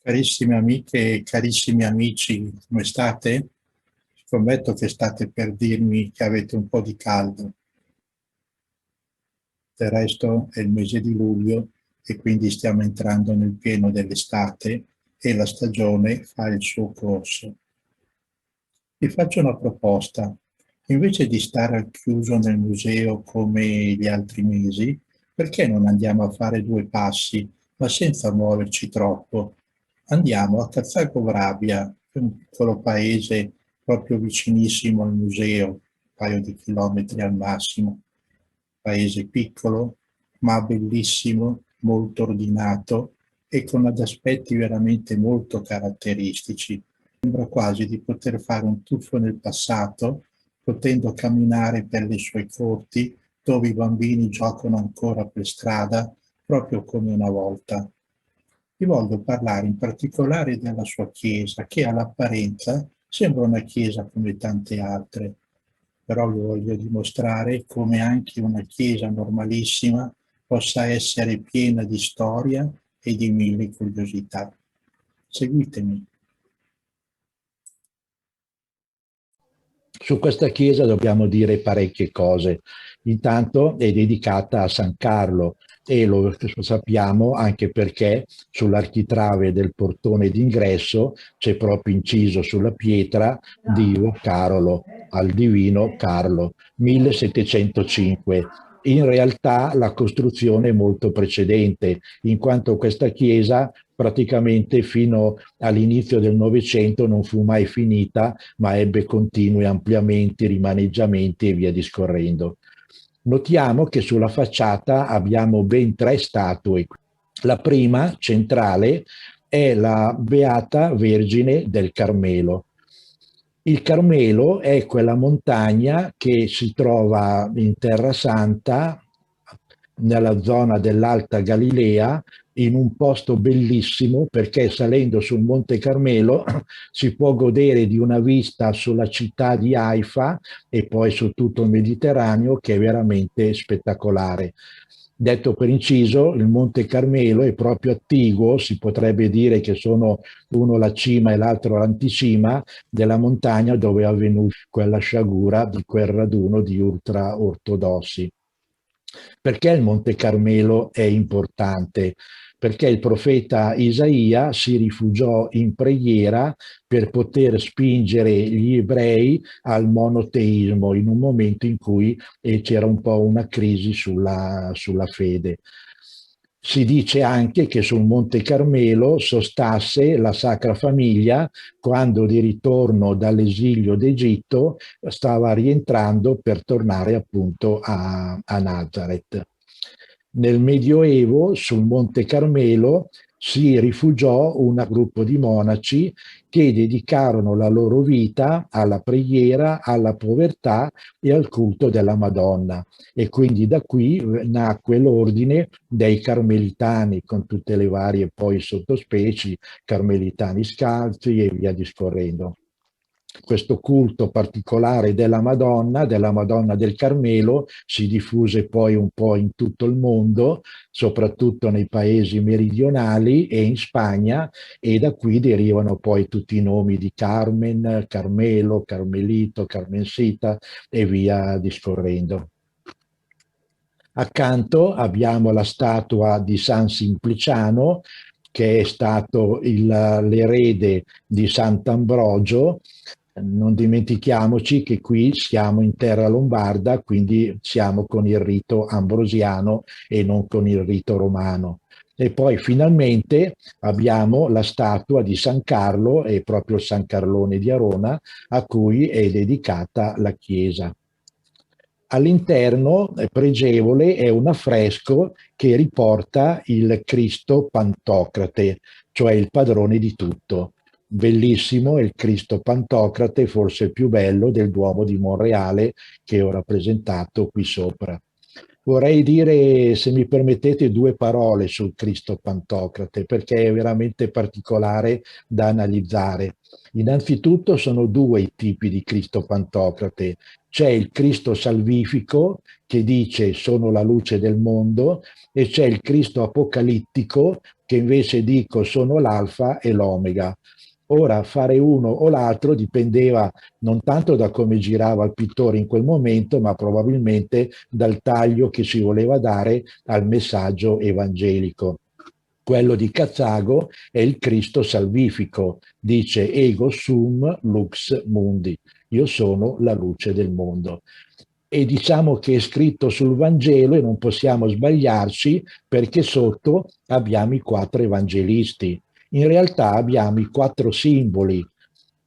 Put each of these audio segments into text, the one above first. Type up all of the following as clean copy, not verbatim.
Carissime amiche e carissimi amici, come state? Scommetto che state per dirmi che avete un po' di caldo. Del resto è il mese di luglio e quindi stiamo entrando nel pieno dell'estate e la stagione fa il suo corso. Vi faccio una proposta. Invece di stare al chiuso nel museo come gli altri mesi, perché non andiamo a fare due passi, ma senza muoverci troppo? Andiamo a Cazzagovrabia, un piccolo paese proprio vicinissimo al museo, un paio di chilometri al massimo. Paese piccolo, ma bellissimo, molto ordinato e con ad aspetti veramente molto caratteristici. Sembra quasi di poter fare un tuffo nel passato, potendo camminare per le sue corti dove i bambini giocano ancora per strada, proprio come una volta. Vi voglio parlare in particolare della sua chiesa, che all'apparenza sembra una chiesa come tante altre, però vi voglio dimostrare come anche una chiesa normalissima possa essere piena di storia e di mille curiosità. Seguitemi. Su questa chiesa dobbiamo dire parecchie cose. Intanto è dedicata a San Carlo e lo sappiamo anche perché sull'architrave del portone d'ingresso c'è proprio inciso sulla pietra Dio Carolo, al divino Carlo, 1705. In realtà la costruzione è molto precedente, in quanto questa chiesa praticamente fino all'inizio del Novecento non fu mai finita, ma ebbe continui ampliamenti, rimaneggiamenti e via discorrendo. Notiamo che sulla facciata abbiamo ben tre statue. La prima, centrale, è la Beata Vergine del Carmelo. Il Carmelo è quella montagna che si trova in Terra Santa, nella zona dell'Alta Galilea, in un posto bellissimo perché salendo sul Monte Carmelo si può godere di una vista sulla città di Haifa e poi su tutto il Mediterraneo che è veramente spettacolare. Detto per inciso, il Monte Carmelo è proprio attiguo, si potrebbe dire che sono uno la cima e l'altro l'anticima della montagna dove è avvenuta quella sciagura di quel raduno di ultra-ortodossi. Perché il Monte Carmelo è importante? Perché il profeta Isaia si rifugiò in preghiera per poter spingere gli ebrei al monoteismo in un momento in cui c'era un po' una crisi sulla fede. Si dice anche che sul Monte Carmelo sostasse la Sacra Famiglia quando di ritorno dall'esilio d'Egitto stava rientrando per tornare appunto a Nazareth. Nel Medioevo sul Monte Carmelo si rifugiò un gruppo di monaci che dedicarono la loro vita alla preghiera, alla povertà e al culto della Madonna. E quindi da qui nacque l'ordine dei Carmelitani con tutte le varie poi sottospecie, Carmelitani scalzi e via discorrendo. Questo culto particolare della Madonna del Carmelo, si diffuse poi un po' in tutto il mondo, soprattutto nei paesi meridionali e in Spagna, e da qui derivano poi tutti i nomi di Carmen, Carmelo, Carmelito, Carmensita e via discorrendo. Accanto abbiamo la statua di San Simpliciano, che è stato l'erede di Sant'Ambrogio. Non dimentichiamoci che qui siamo in terra lombarda, quindi siamo con il rito ambrosiano e non con il rito romano. E poi finalmente abbiamo la statua di San Carlo, e proprio San Carlone di Arona, a cui è dedicata la chiesa. All'interno, pregevole, è un affresco che riporta il Cristo Pantocrate, cioè il padrone di tutto. Bellissimo, è il Cristo Pantocrate, forse il più bello del Duomo di Monreale che ho rappresentato qui sopra. Vorrei dire, se mi permettete, due parole sul Cristo Pantocrate, perché è veramente particolare da analizzare. Innanzitutto sono due i tipi di Cristo Pantocrate. C'è il Cristo salvifico che dice sono la luce del mondo e c'è il Cristo apocalittico che invece dico sono l'alfa e l'omega. Ora, fare uno o l'altro dipendeva non tanto da come girava il pittore in quel momento, ma probabilmente dal taglio che si voleva dare al messaggio evangelico. Quello di Cazzago è il Cristo salvifico, dice ego sum lux mundi, io sono la luce del mondo. E diciamo che è scritto sul Vangelo e non possiamo sbagliarci perché sotto abbiamo i quattro evangelisti. In realtà abbiamo i quattro simboli.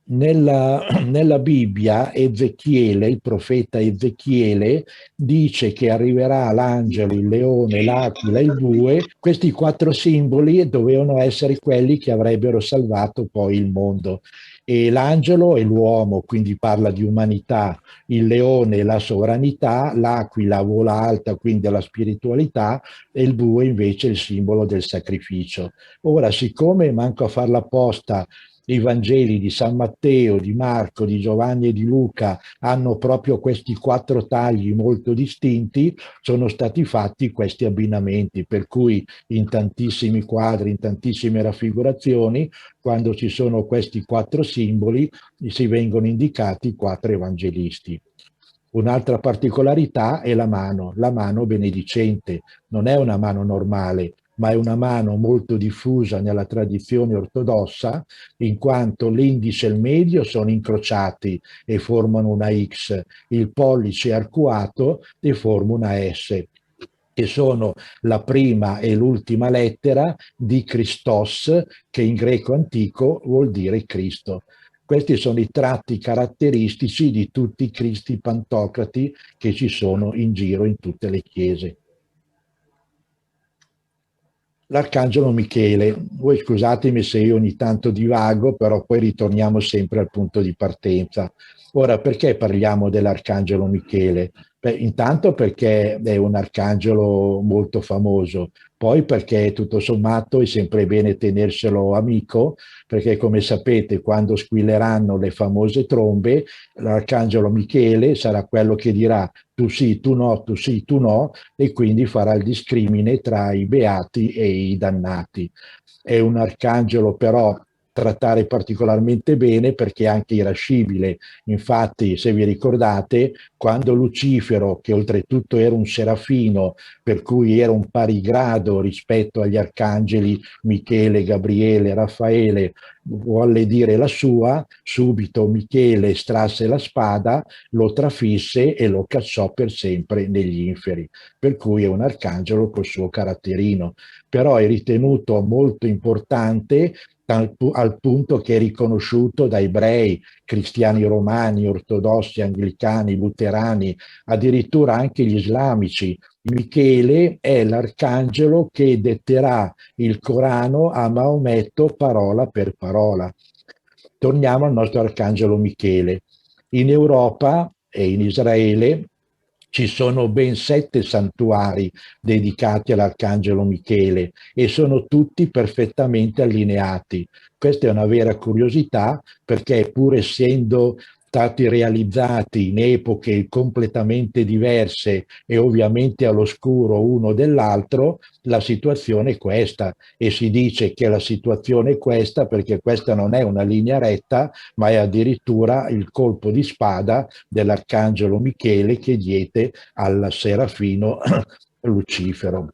Nella Bibbia Ezechiele, il profeta Ezechiele, dice che arriverà l'angelo, il leone, l'aquila e il bue. Questi quattro simboli dovevano essere quelli che avrebbero salvato poi il mondo. E l'angelo è l'uomo, quindi parla di umanità, il leone la sovranità, l'aquila vola alta, quindi la spiritualità, e il bue invece è il simbolo del sacrificio. Ora, siccome manco a farla apposta, i Vangeli di San Matteo, di Marco, di Giovanni e di Luca hanno proprio questi quattro tagli molto distinti, sono stati fatti questi abbinamenti, per cui in tantissimi quadri, in tantissime raffigurazioni, quando ci sono questi quattro simboli, si vengono indicati i quattro evangelisti. Un'altra particolarità è la mano benedicente, non è una mano normale, ma è una mano molto diffusa nella tradizione ortodossa, in quanto l'indice e il medio sono incrociati e formano una X, il pollice è arcuato e forma una S, che sono la prima e l'ultima lettera di Christos, che in greco antico vuol dire Cristo. Questi sono i tratti caratteristici di tutti i Cristi Pantocrati che ci sono in giro in tutte le chiese. L'Arcangelo Michele, voi scusatemi se io ogni tanto divago, però poi ritorniamo sempre al punto di partenza. Ora, perché parliamo dell'Arcangelo Michele? Beh, intanto perché è un arcangelo molto famoso, poi perché tutto sommato è sempre bene tenerselo amico, perché come sapete quando squilleranno le famose trombe, l'Arcangelo Michele sarà quello che dirà tu sì, tu no, tu sì, tu no, e quindi farà il discrimine tra i beati e i dannati. È un arcangelo però trattare particolarmente bene perché è anche irascibile. Infatti, se vi ricordate, quando Lucifero, che oltretutto era un serafino, per cui era un pari grado rispetto agli arcangeli Michele, Gabriele, Raffaele, volle dire la sua, subito Michele estrasse la spada, lo trafisse e lo cacciò per sempre negli inferi, per cui è un arcangelo col suo caratterino, però è ritenuto molto importante al punto che è riconosciuto da ebrei, cristiani romani, ortodossi, anglicani, luterani, addirittura anche gli islamici. Michele è l'arcangelo che detterà il Corano a Maometto parola per parola. Torniamo al nostro arcangelo Michele. In Europa e in Israele ci sono ben 7 santuari dedicati all'arcangelo Michele e sono tutti perfettamente allineati. Questa è una vera curiosità perché pur essendo stati realizzati in epoche completamente diverse e ovviamente all'oscuro uno dell'altro, la situazione è questa e si dice che la situazione è questa perché questa non è una linea retta, ma è addirittura il colpo di spada dell'arcangelo Michele che diede al serafino Lucifero.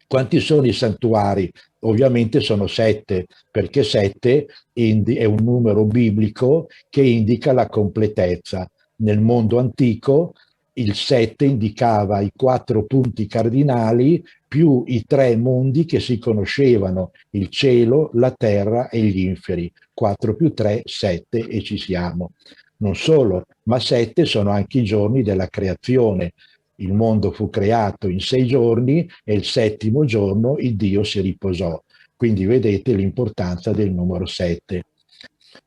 Quanti sono i santuari? Ovviamente sono 7, perché 7 è un numero biblico che indica la completezza. Nel mondo antico il 7 indicava i 4 punti cardinali più i 3 mondi che si conoscevano, il cielo, la terra e gli inferi. 4 più 3, 7 e ci siamo. Non solo, ma 7 sono anche i giorni della creazione. Il mondo fu creato in 6 giorni e il settimo giorno il Dio si riposò. Quindi vedete l'importanza del numero 7.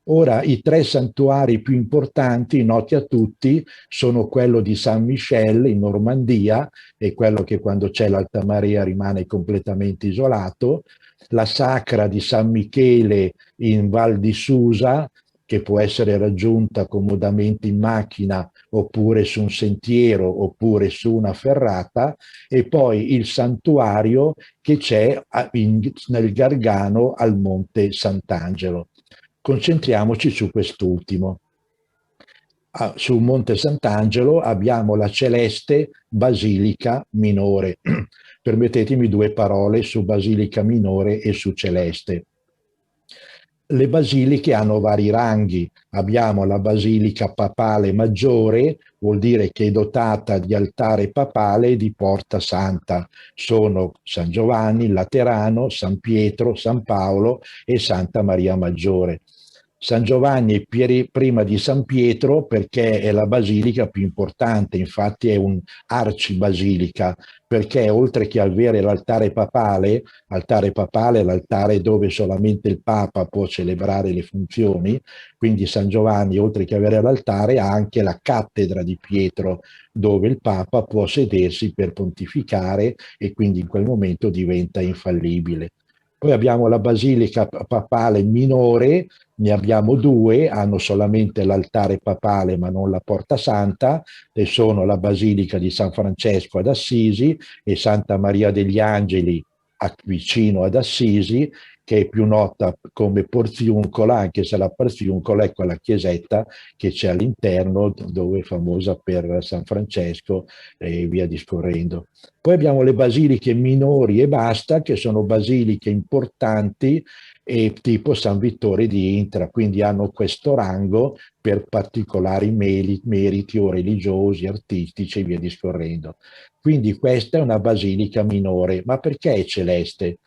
Ora, i tre santuari più importanti, noti a tutti, sono quello di San Michel in Normandia, e quello che quando c'è l'Alta Marea rimane completamente isolato, la Sacra di San Michele in Val di Susa, che può essere raggiunta comodamente in macchina oppure su un sentiero oppure su una ferrata, e poi il santuario che c'è nel Gargano al Monte Sant'Angelo. Concentriamoci su quest'ultimo. Sul Monte Sant'Angelo abbiamo la celeste Basilica Minore. Permettetemi due parole su Basilica Minore e su celeste. Le basiliche hanno vari ranghi. Abbiamo la Basilica Papale Maggiore, vuol dire che è dotata di altare papale e di porta santa. Sono San Giovanni, Laterano, San Pietro, San Paolo e Santa Maria Maggiore. San Giovanni è prima di San Pietro perché è la basilica più importante, infatti è un'arcibasilica, perché oltre che avere l'altare papale è l'altare dove solamente il Papa può celebrare le funzioni, quindi San Giovanni, oltre che avere l'altare, ha anche la cattedra di Pietro, dove il Papa può sedersi per pontificare e quindi in quel momento diventa infallibile. Poi abbiamo la Basilica Papale Minore, ne abbiamo due, hanno solamente l'altare papale ma non la porta santa, e sono la Basilica di San Francesco ad Assisi e Santa Maria degli Angeli vicino ad Assisi, che è più nota come Porziuncola, anche se la Porziuncola è quella chiesetta che c'è all'interno, dove è famosa per San Francesco e via discorrendo. Poi abbiamo le basiliche minori e basta, che sono basiliche importanti e tipo San Vittore di Intra, quindi hanno questo rango per particolari meriti o religiosi, artistici e via discorrendo. Quindi questa è una basilica minore, ma perché è celeste?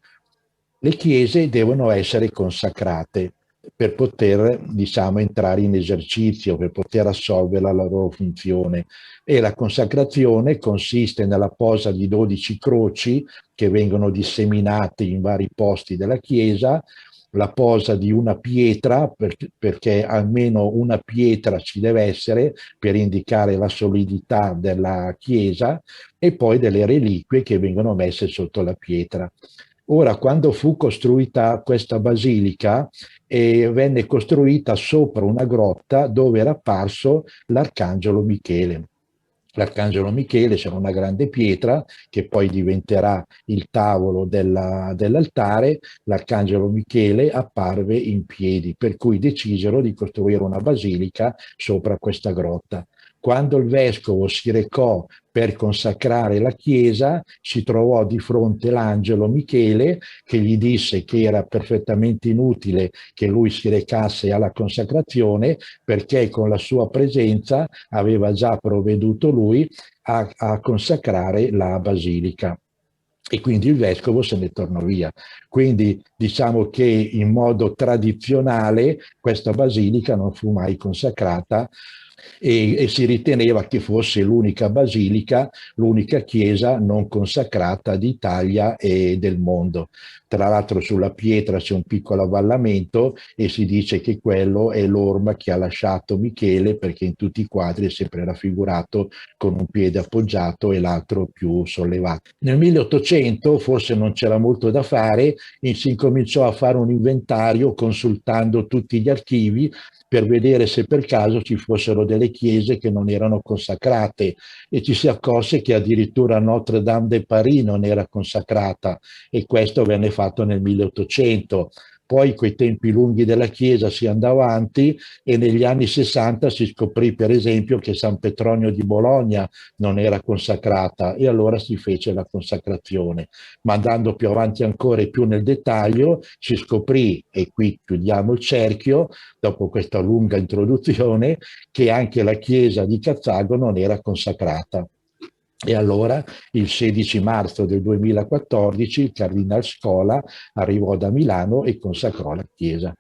Le chiese devono essere consacrate per poter, diciamo, entrare in esercizio, per poter assolvere la loro funzione. E la consacrazione consiste nella posa di 12 croci che vengono disseminate in vari posti della chiesa, la posa di una pietra, perché almeno una pietra ci deve essere per indicare la solidità della chiesa, e poi delle reliquie che vengono messe sotto la pietra. Ora, quando fu costruita questa basilica, venne costruita sopra una grotta dove era apparso l'Arcangelo Michele. L'Arcangelo Michele, c'era una grande pietra che poi diventerà il tavolo dell'altare. L'Arcangelo Michele apparve in piedi, per cui decisero di costruire una basilica sopra questa grotta. Quando il vescovo si recò per consacrare la chiesa, si trovò di fronte l'angelo Michele, che gli disse che era perfettamente inutile che lui si recasse alla consacrazione, perché con la sua presenza aveva già provveduto lui a consacrare la basilica. E quindi il vescovo se ne tornò via. Quindi diciamo che in modo tradizionale questa basilica non fu mai consacrata, e si riteneva che fosse l'unica basilica, l'unica chiesa non consacrata d'Italia e del mondo. Tra l'altro sulla pietra c'è un piccolo avvallamento e si dice che quello è l'orma che ha lasciato Michele, perché in tutti i quadri è sempre raffigurato con un piede appoggiato e l'altro più sollevato. Nel 1800 forse non c'era molto da fare e si incominciò a fare un inventario consultando tutti gli archivi per vedere se per caso ci fossero delle chiese che non erano consacrate, e ci si accorse che addirittura Notre Dame de Paris non era consacrata, e questo venne fatto nel 1800. Poi coi tempi lunghi della Chiesa si andò avanti e negli anni 60 si scoprì per esempio che San Petronio di Bologna non era consacrata, e allora si fece la consacrazione. Ma andando più avanti ancora e più nel dettaglio si scoprì, e qui chiudiamo il cerchio, dopo questa lunga introduzione, che anche la chiesa di Cazzago non era consacrata. E allora il 16 marzo del 2014 il Cardinal Scola arrivò da Milano e consacrò la chiesa.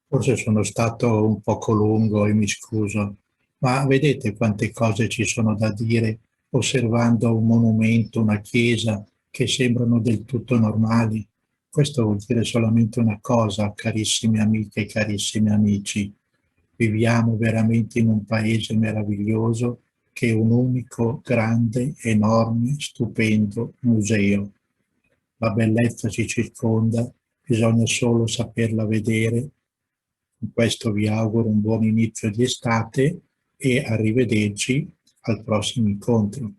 Forse sono stato un poco lungo e mi scuso, ma vedete quante cose ci sono da dire osservando un monumento, una chiesa, che sembrano del tutto normali. Questo vuol dire solamente una cosa, carissime amiche e carissimi amici. Viviamo veramente in un paese meraviglioso che è un unico, grande, enorme, stupendo museo. La bellezza ci circonda, bisogna solo saperla vedere. Con questo vi auguro un buon inizio di estate e arrivederci al prossimo incontro.